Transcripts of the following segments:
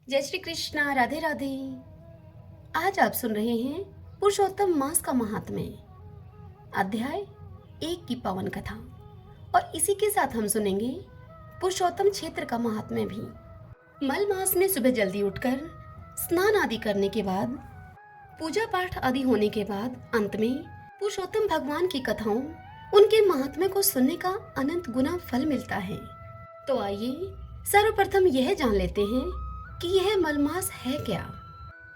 जय श्री कृष्णा, राधे राधे। आज आप सुन रहे हैं पुरुषोत्तम मास का महात्म्य, अध्याय 1 की पावन कथा। और इसी के साथ हम सुनेंगे पुरुषोत्तम क्षेत्र का महात्म्य भी। मल मास में सुबह जल्दी उठकर स्नान आदि करने के बाद, पूजा पाठ आदि होने के बाद अंत में पुरुषोत्तम भगवान की कथाओं, उनके महात्म्य को सुनने का अनंत गुना फल मिलता है। तो आइए सर्वप्रथम यह जान लेते हैं कि यह मलमास है क्या,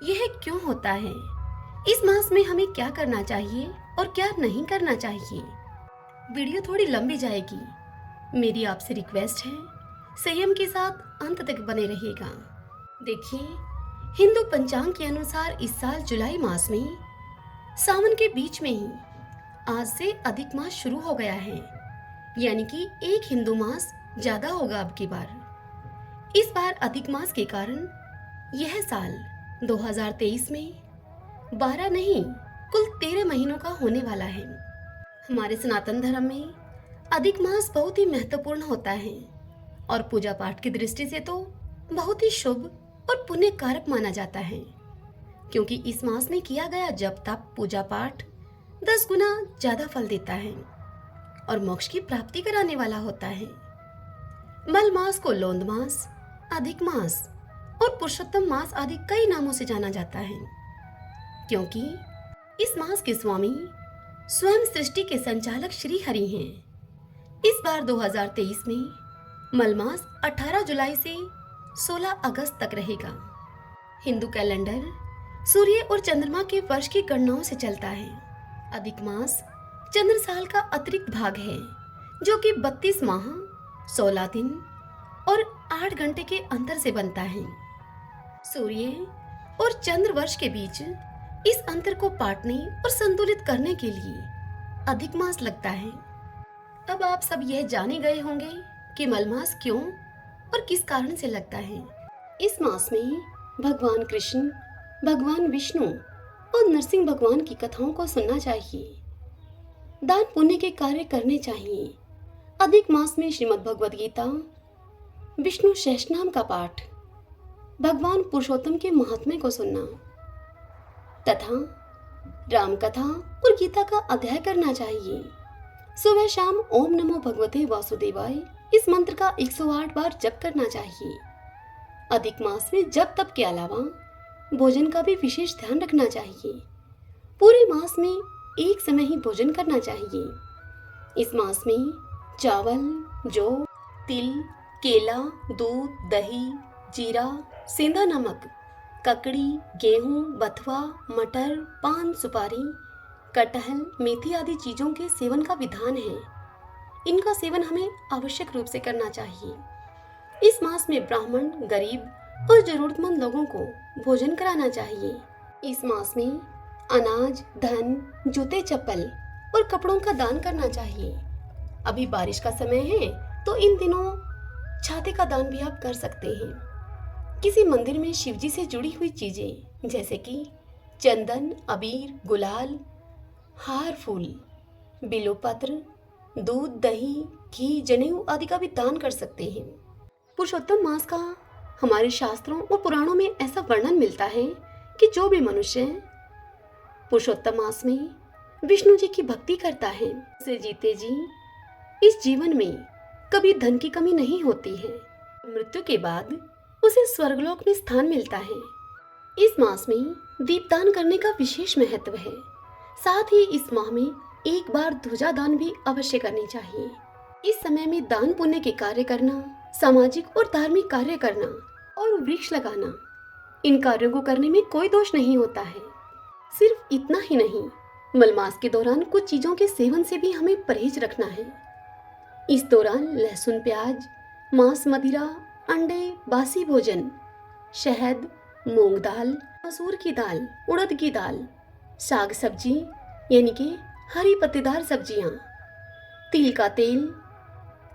यह क्यों होता है, इस मास में हमें क्या करना चाहिए और क्या नहीं करना चाहिए। वीडियो थोड़ी लंबी जाएगी, मेरी आपसे रिक्वेस्ट है संयम के साथ अंत तक बने रहिएगा। देखिए, हिंदू पंचांग के अनुसार इस साल जुलाई मास में सावन के बीच में ही आज से अधिक मास शुरू हो गया है, यानी कि एक हिंदू मास ज्यादा होगा अब की बार। इस बार अधिक मास के कारण यह साल 2023 में 12 नहीं कुल 13 महीनों का होने वाला है। हमारे सनातन धर्म में अधिक मास बहुत ही महत्वपूर्ण होता है और पूजा पाठ की दृष्टि से तो बहुत ही शुभ और पुण्य कारक माना जाता है, क्योंकि इस मास में किया गया जप तप पूजा पाठ 10 गुना ज्यादा फल देता है और मोक्ष की प्राप्ति कराने वाला होता है। मल मास को लोंद मास, अधिक मास और पुरुषोत्तम मास आदि कई नामों से जाना जाता है, क्योंकि इस मास के स्वामी स्वयं सृष्टि के संचालक श्री हरि हैं। इस बार 2023 में मल मास 18 जुलाई से 16 अगस्त तक रहेगा। हिंदू कैलेंडर सूर्य और चंद्रमा के वर्ष की गणनाओं से चलता है। अधिक मास चंद्र साल का अतिरिक्त भाग है, जो कि 32 माह 16 दिन और 8 घंटे के अंतर से बनता है। सूर्य और चंद्र वर्ष के बीच इस अंतर को पाटने और संतुलित करने के लिए अधिक मास लगता है। अब आप सब यह जाने गए होंगे कि मल मास क्यों और किस कारण से लगता है। इस मास में भगवान कृष्ण, भगवान विष्णु और नरसिंह भगवान की कथाओं को सुनना चाहिए। दान पुण्य के कार्य करने चाहिए। अधिक मास में श्रीमद् भगवद गीता, विष्णु सहस्रनाम का पाठ, भगवान पुरुषोत्तम के महात्म्य को सुनना तथा राम कथा और गीता का अध्याय करना चाहिए। सुबह शाम ओम नमो भगवते वासुदेवाय इस मंत्र का 108 बार जप करना चाहिए। अधिक मास में जप तप के अलावा भोजन का भी विशेष ध्यान रखना चाहिए। पूरे मास में एक समय ही भोजन करना चाहिए। इस मास में चावल, जौ, तिल, केला, दूध, दही, जीरा, सेंधा नमक, ककड़ी, गेहूं, बथुआ, मटर, पान, सुपारी, कटहल, मेथी आदि चीजों के सेवन का विधान है। इनका सेवन हमें आवश्यक रूप से करना चाहिए। इस मास में ब्राह्मण, गरीब और जरूरतमंद लोगों को भोजन कराना चाहिए। इस मास में अनाज, धन, जूते, चप्पल और कपड़ों का दान करना चाहिए। अभी बारिश का समय है, तो इन दिनों छाते का दान भी आप कर सकते हैं। किसी मंदिर में शिवजी से जुड़ी हुई चीजें जैसे कि चंदन, अबीर, गुलाल, हार, फूल, बिल्वपत्र, दूध, दही, घी, जनेऊ आदि का भी दान कर सकते हैं। पुरुषोत्तम मास का हमारे शास्त्रों और पुराणों में ऐसा वर्णन मिलता है कि जो भी मनुष्य पुरुषोत्तम मास में विष्णु जी की भक्ति करता है, उसे जीते जी इस जीवन में कभी धन की कमी नहीं होती है। मृत्यु के बाद उसे स्वर्गलोक में स्थान मिलता है। इस मास में दीपदान करने का विशेष महत्व है। साथ ही इस माह में एक बार ध्वजा दान भी अवश्य करनी चाहिए। इस समय में दान पुण्य के कार्य करना, सामाजिक और धार्मिक कार्य करना और वृक्ष लगाना, इन कार्यों को करने में कोई दोष नहीं होता है। सिर्फ इतना ही नहीं, मलमास के दौरान कुछ चीजों के सेवन से भी हमें परहेज रखना है। इस दौरान लहसुन, प्याज, मांस, मदिरा, अंडे, बासी भोजन, शहद, मूंग दाल, मसूर की दाल, उड़द की दाल, साग सब्जी यानी कि हरी पत्तेदार सब्जियां, तिल का तेल,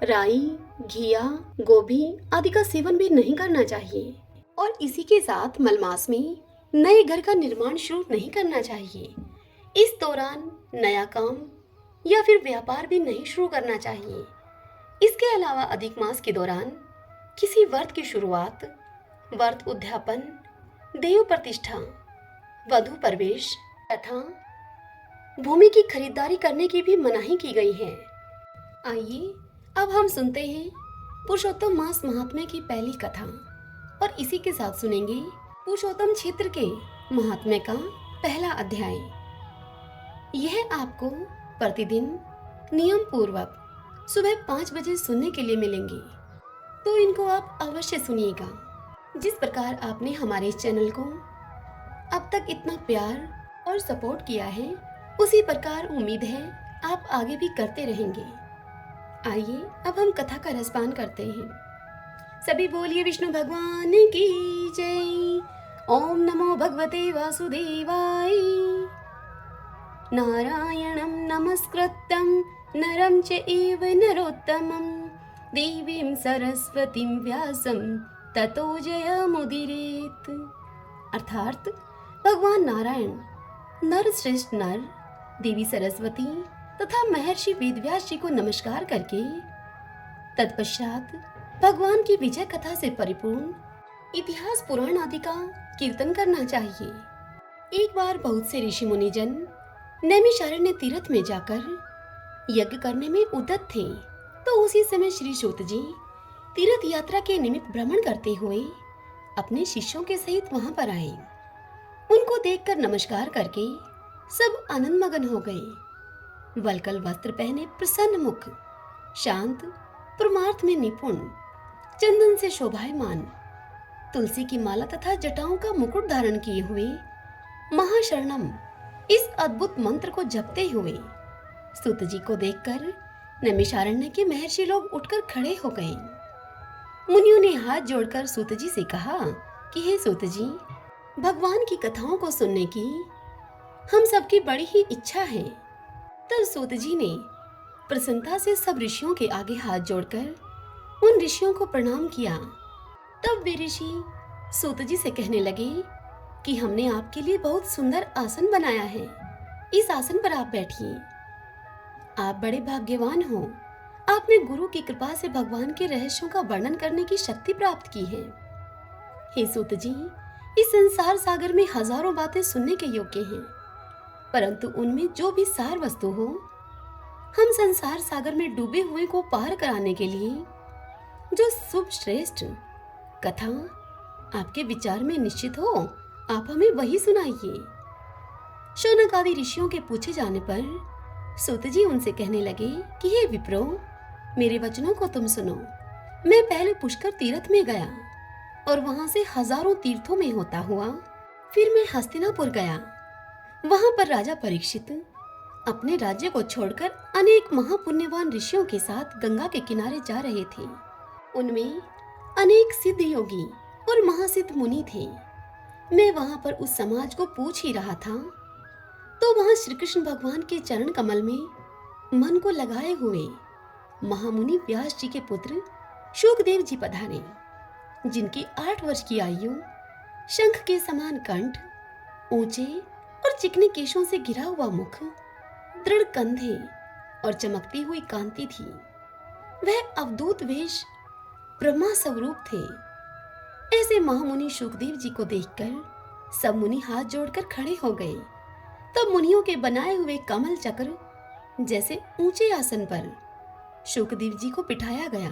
राई, घिया, गोभी आदि का सेवन भी नहीं करना चाहिए। और इसी के साथ मलमास में नए घर का निर्माण शुरू नहीं करना चाहिए। इस दौरान नया काम या फिर व्यापार भी नहीं शुरू करना चाहिए। इसके अलावा अधिक मास के दौरान किसी व्रत की शुरुआत व्रत उद्यापन, देव प्रतिष्ठा, वधु प्रवेश तथा भूमि की खरीदारी करने की भी मनाही की गई है। आइए अब हम सुनते हैं पुरुषोत्तम मास महात्म्य की पहली कथा और इसी के साथ सुनेंगे पुरुषोत्तम क्षेत्र के महात्म्य का पहला अध्याय। यह आपको प्रतिदिन नियम पूर्वक सुबह 5 बजे सुनने के लिए मिलेंगे, तो इनको आप अवश्य सुनिएगा। जिस प्रकार आपने हमारे चैनल को अब तक इतना प्यार और सपोर्ट किया है, उसी प्रकार उम्मीद है आप आगे भी करते रहेंगे। आइए अब हम कथा का रसपान करते हैं। सभी बोलिए विष्णु भगवान की जय। ओम नमो भगवते वासुदेवाय। नारायणं नमस्कृत्यं नरं चैव नरोत्तमं देवीं सरस्वतीं व्यासं ततो जयमुदीरयेत्। अर्थात भगवान नारायण, नर श्रेष्ठ नर, देवी सरस्वती तथा महर्षि वेदव्यास जी को नमस्कार करके तत्पश्चात भगवान की विजय कथा से परिपूर्ण इतिहास पुराण आदि का कीर्तन करना चाहिए। एक बार बहुत से ऋषि मुनिजन नैमिषारण्य तीर्थ में जाकर यज्ञ करने में उद्यत थे, तो उसी समय श्री सूत जी तीर्थ यात्रा के निमित्त भ्रमण करते हुए अपने शिष्यों के सहित वहां पर आए। उनको देखकर नमस्कार करके सब आनंद मगन हो गए। वलकल वस्त्र पहने प्रसन्न मुख, शांत, परमार्थ में निपुण, चंदन से शोभायमान, तुलसी की माला तथा जटाओं का मुकुट धारण किए हुए महाशरणम इस अद्भुत मंत्र को जपते हुए सूत जी को देखकर नैमिषारण्य के महर्षि लोग उठकर खड़े हो गए। मुनियों ने हाथ जोड़कर सूत जी से कहा कि हे सूत जी, भगवान की कथाओं को सुनने की हम सबकी बड़ी ही इच्छा है। तब सूत जी ने प्रसन्नता से सब ऋषियों के आगे हाथ जोड़कर उन ऋषियों को प्रणाम किया। तब वे ऋषि सूत जी से कहने लगे कि हमने आपके लिए बहुत सुंदर आसन बनाया है, इस आसन पर आप बैठिए। आप बड़े भाग्यवान हो, आपने गुरु की कृपा से भगवान के रहस्यों का वर्णन करने की शक्ति प्राप्त की है। हे सूत जी, इस संसार सागर में हजारों बातें सुनने के योग्य हैं, परंतु उनमें जो भी सार वस्तु हो, हम संसार सागर में डूबे हुए को पार कराने के लिए जो शुभ श्रेष्ठ कथा आपके विचार में निश्चित हो, आप हमें वही सुनाइए। शौनक आदि ऋषियों के पूछे जाने पर सूत जी उनसे कहने लगे कि हे विप्रो, मेरे वचनों को तुम सुनो। मैं पहले पुष्कर तीर्थ में गया और वहां से हजारों तीर्थों में होता हुआ फिर मैं हस्तिनापुर गया। वहां पर राजा परीक्षित अपने राज्य को छोड़कर अनेक महापुण्यवान ऋषियों के साथ गंगा के किनारे जा रहे थे। उनमें अनेक सिद्ध योगी और महासिद्ध मुनि थे। मैं वहां पर उस समाज को पूछ ही रहा था, तो वहां श्री कृष्ण भगवान के चरण कमल में मन को लगाए हुए महामुनि व्यास जी के पुत्र शुकदेव जी पधारे, जिनकी 8 वर्ष की आयु, शंख के समान कंठ, ऊंचे और चिकने केशों से घिरा हुआ मुख, दृढ़ कंधे और चमकती हुई कांति थी। वह अवधूत वेश ब्रह्मा स्वरूप थे। ऐसे महामुनि शुकदेव जी को देखकर सब मुनि हाथ जोड़कर खड़े हो गए। तब मुनियों के बनाए हुए कमल चक्र जैसे ऊंचे आसन पर शुकदेव जी को बिठाया गया।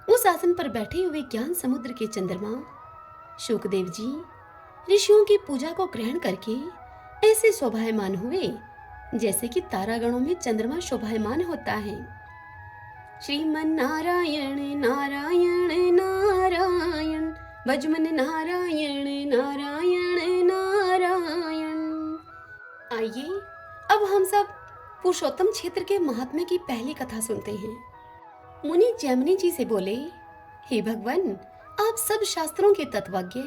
उस आसन पर बैठे हुए ज्ञान समुद्र के चंद्रमा शुकदेव जी ऋषियों की पूजा को ग्रहण करके ऐसे शोभायमान हुए जैसे कि तारागणों में चंद्रमा शोभायमान होता है। श्रीमन नारायण नारायण नारायण, भजमन नारायण नारायण नारायण। आइए अब हम सब पुरुषोत्तम क्षेत्र के महात्म्य की पहली कथा सुनते हैं। मुनि जैमिनी जी से बोले, हे भगवान, आप सब शास्त्रों के तत्वज्ञ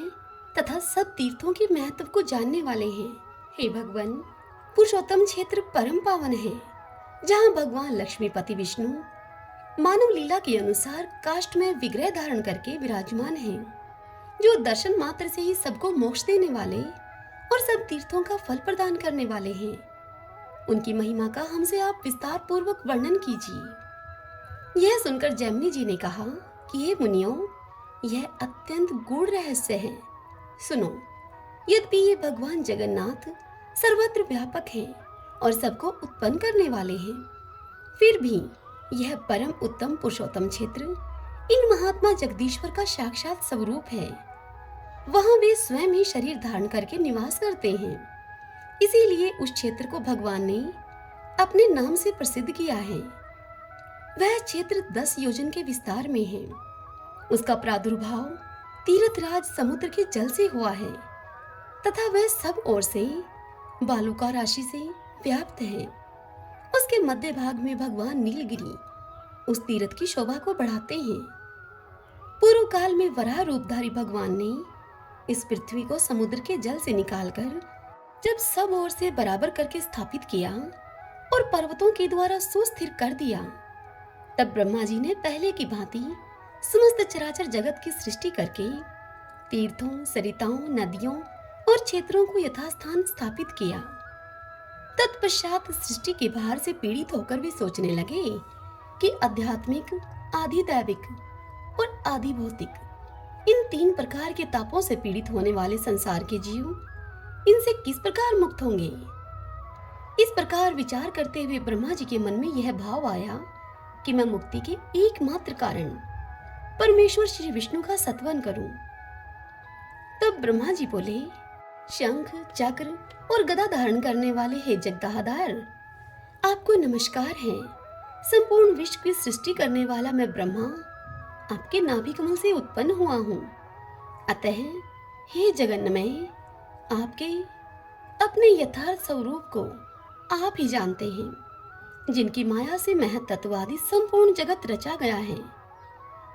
तथा सब तीर्थों के महत्व को जानने वाले हैं। हे भगवान, पुरुषोत्तम क्षेत्र परम पावन है, जहाँ भगवान लक्ष्मीपति विष्णु मानव लीला के अनुसार काष्ठ में विग्रह धारण करके विराजमान हैं, जो दर्शन मात्र से ही सबको मोक्ष देने वाले और सब तीर्थों का फल प्रदान करने वाले हैं। उनकी महिमा का हमसे आप विस्तार पूर्वक वर्णन कीजिए। यह सुनकर जैमिनी जी ने कहा कि हे मुनियों, यह अत्यंत गूढ़ रहस्य है। सुनो, यद्यपि ये भगवान जगन्नाथ सर्वत्र व्यापक हैं और सबको उत्पन्न करने वाले हैं, फिर भी यह परम उत्तम पुरुषोत्तम क्षेत्र इन महात्मा जगदीश्वर का साक्षात स्वरूप है। वहां वे स्वयं ही शरीर धारण करके निवास करते हैं। इसीलिए उस क्षेत्र को भगवान ने अपने नाम से प्रसिद्ध किया है। वह क्षेत्र 10 योजन के विस्तार में है। उसका प्रादुर्भाव तीर्थराज समुद्र के जल से हुआ है तथा वह सब ओर से बालुका राशि से व्याप्त है। उसके मध्य भाग में भगवान नीलगिरी उस तीर्थ की शोभा को बढ़ाते हैं। पूर्व काल में वराह रूपधारी भगवान ने इस पृथ्वी को समुद्र के जल से निकालकर जब सब ओर से बराबर करके स्थापित किया और पर्वतों के द्वारा सुस्थिर कर दिया, तब ब्रह्मा जी ने पहले की भांति समस्त चराचर जगत की सृष्टि करके तीर्थों, सरिताओं, नदियों और क्षेत्रों को यथास्थान स्थापित किया। तत्पश्चात सृष्टि के भार से पीड़ित होकर वे सोचने लगे कि आध्यात्मिक, आधि दैविक और आधि भौतिक इन 3 प्रकार के तापों से पीड़ित होने वाले संसार के जीव इनसे किस प्रकार मुक्त होंगे। इस प्रकार विचार करते हुए ब्रह्मा जी के मन में यह भाव आया कि मैं मुक्ति के एकमात्र कारण परमेश्वर श्री विष्णु का सत्वन करूं। तब ब्रह्मा जी बोले, शंख, चक्र और गदा धारण करने वाले हे जगदाधार, आपको नमस्कार है। संपूर्ण विश्व की सृष्टि करने वाला मैं ब्रह्मा आपके नाभि कमल से उत्पन्न हुआ हूँ। अतः हे जगन्नमय, आपके अपने यथार्थ स्वरूप को आप ही जानते हैं, जिनकी माया से महत्त्ववादी संपूर्ण जगत रचा गया है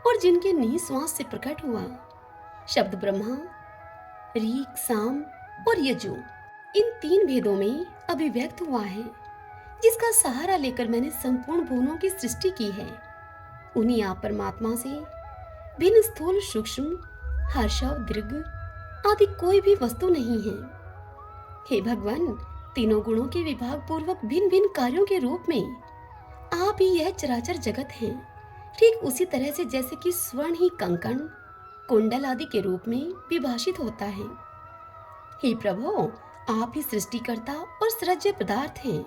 और जिनके निःश्वास से प्रकट हुआ शब्द ब्रह्मा, ऋक्, साम और यजु इन 3 भेदों में अभिव्यक्त हुआ है, जिसका सहारा लेकर मैंने संपूर्ण भुवनों की सृष्टि की है। उन्हीं आप परमात्मा से भिन्न स्थूल, सूक्ष्म, हर्षव, दीर्घ आदि कोई भी वस्तु नहीं है। हे भगवान, तीनों गुणों के विभाग पूर्वक भिन्न भिन्न कार्यों के रूप में आप ही यह चराचर जगत हैं। ठीक उसी तरह से जैसे कि स्वर्ण ही कंकण, कुंडल आदि के रूप में विभाषित होता है। हे प्रभु, आप ही सृष्टिकर्ता और सृज्य पदार्थ हैं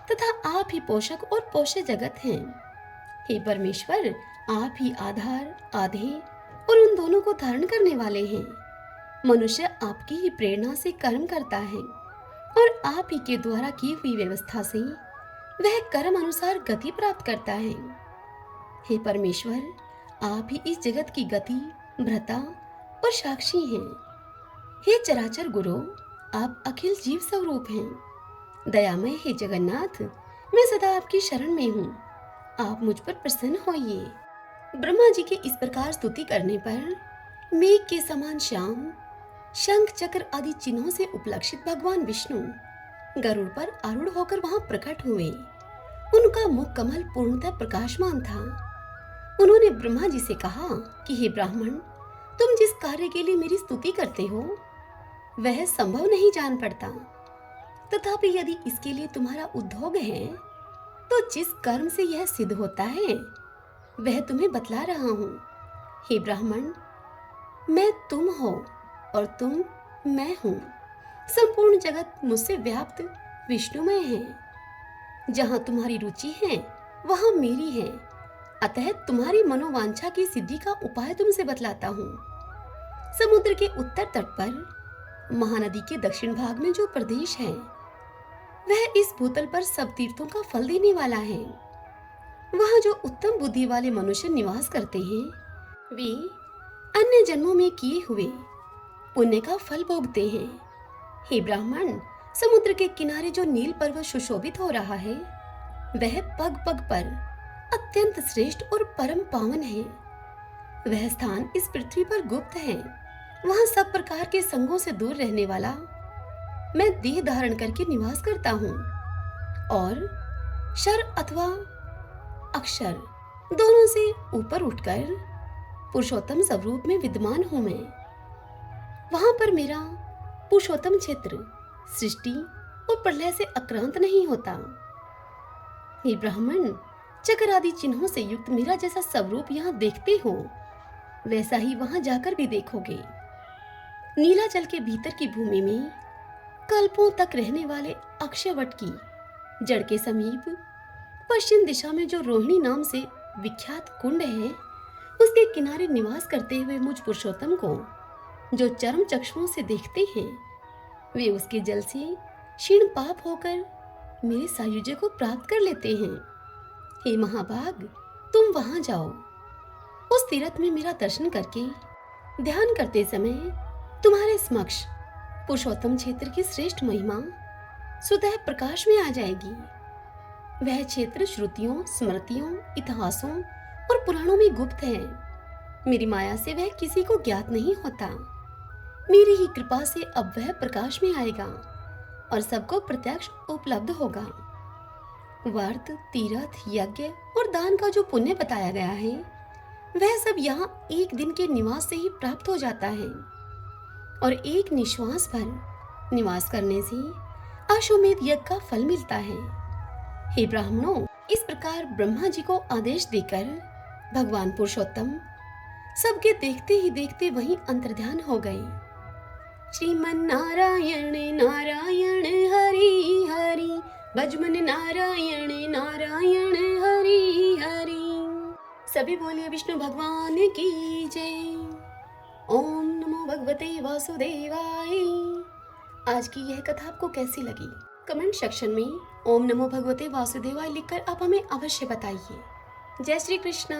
तथा आप ही पोषक और पोष्य जगत हैं। हे परमेश्वर, आप ही आधार, आधे और उन दोनों को धारण करने वाले हैं। मनुष्य आपकी ही प्रेरणा से कर्म करता है और आप ही के द्वारा की हुई व्यवस्था से वह कर्म अनुसार गति प्राप्त करता है। हे परमेश्वर, आप ही इस जगत की गति, भ्रता और साक्षी हैं। हे चराचर गुरु, आप अखिल जीव स्वरूप हैं। दयामय हे जगन्नाथ, मैं सदा आपकी शरण में हूँ। आप मुझ पर प्रसन्न होइए। ब्रह्मा जी के इस प्रकार स्तुति करने पर मेघ के समान श्याम, शंख, चक्र आदि चिन्हों से उपलक्षित भगवान विष्णु गरुड़ पर आरूढ़ होकर वहां प्रकट हुए। उनका मुख कमल पूर्णतः प्रकाशमान था। उन्होंने ब्रह्मा जी से कहा कि हे ब्राह्मण, तुम जिस कार्य के लिए मेरी स्तुति करते हो वह संभव नहीं जान पड़ता, तथापि यदि इसके लिए तुम्हारा उद्योग है तो जिस कर्म से यह सिद्ध होता है वह तुम्हें बतला रहा हूँ। हे ब्राह्मण, मैं तुम हो और तुम मैं हूँ। संपूर्ण जगत मुझसे व्याप्त विष्णुमय है। जहाँ तुम्हारी रुचि है वहाँ मेरी है। अतः तुम्हारी मनोवांछा की सिद्धि का उपाय तुमसे बतलाता हूँ। समुद्र के उत्तर तट पर महानदी के दक्षिण भाग में जो प्रदेश है वह इस भूतल पर सब तीर्थों का फल देने वाला है। वहाँ जो उत्तम बुद्धि वाले मनुष्य निवास करते हैं वे अन्य जन्मों में किए हुए पुण्य का फल भोगते हैं। हे ब्राह्मण, समुद्र के किनारे जो नील पर्वत सुशोभित हो रहा है वह पग पग पर अत्यंत श्रेष्ठ और परम पावन है। वह स्थान इस पृथ्वी पर गुप्त है। वहाँ सब प्रकार के संगों से दूर रहने वाला मैं देह धारण करके निवास करता हूँ और शर अथवा अक्षर दोनों से ऊपर उठकर पुरुषोत्तम स्वरूप में विद्यमान हूँ मैं। वहां पर मेरा पुरुषोत्तम क्षेत्र सृष्टि और प्रलय से आक्रांत नहीं होता। हे ब्राह्मण, चक्र आदि चिन्हों से युक्त मेरा जैसा स्वरूप यहाँ देखते हो वैसा ही वहां जाकर भी देखोगे। नीलाचल के भीतर की भूमि में कल्पों तक रहने वाले अक्षयवट की जड़ के समीप पश्चिम दिशा में जो रोहिणी नाम से विख्यात कुंड है, उसके किनारे निवास करते हुए मुझ पुरुषोत्तम को जो चरम चक्षुओं से देखते हैं, वे उसके जल से क्षीण पाप होकर मेरे सायुज्य को प्राप्त कर लेते हैं। हे महाभाग, तुम वहां जाओ। उस तीर्थ में मेरा दर्शन करके ध्यान करते समय तुम्हारे समक्ष पुरुषोत्तम क्षेत्र की श्रेष्ठ महिमा स्वतः प्रकाश में आ जाएगी। वह क्षेत्र श्रुतियों, स्मृतियों, इतिहासों और पुराणों में गुप्त है। मेरी माया से वह किसी को ज्ञात नहीं होता। मेरी ही कृपा से अब वह प्रकाश में आएगा और सबको प्रत्यक्ष उपलब्ध होगा। व्रत, तीर्थ, यज्ञ और दान का जो पुण्य बताया गया है, वह सब यहाँ एक दिन के निवास से ही प्राप्त हो जाता है और एक निश्वास भर निवास करने से अश्वमेध यज्ञ का फल मिलता है। हे ब्राह्मणों, इस प्रकार ब्रह्मा जी को आदेश देकर भगवान पुरुषोत्तम सबके देखते ही देखते वहीं अंतर्ध्यान हो गए। श्रीमन नारायण नारायण हरि हरि, भजमन नारायण नारायण हरि हरि। सभी बोलिए विष्णु भगवान की जय। ओम नमो भगवते वासुदेवाय। आज की यह कथा आपको कैसी लगी? कमेंट सेक्शन में ओम नमो भगवते वासुदेवाय लिखकर आप हमें अवश्य बताइए। जय श्री कृष्णा।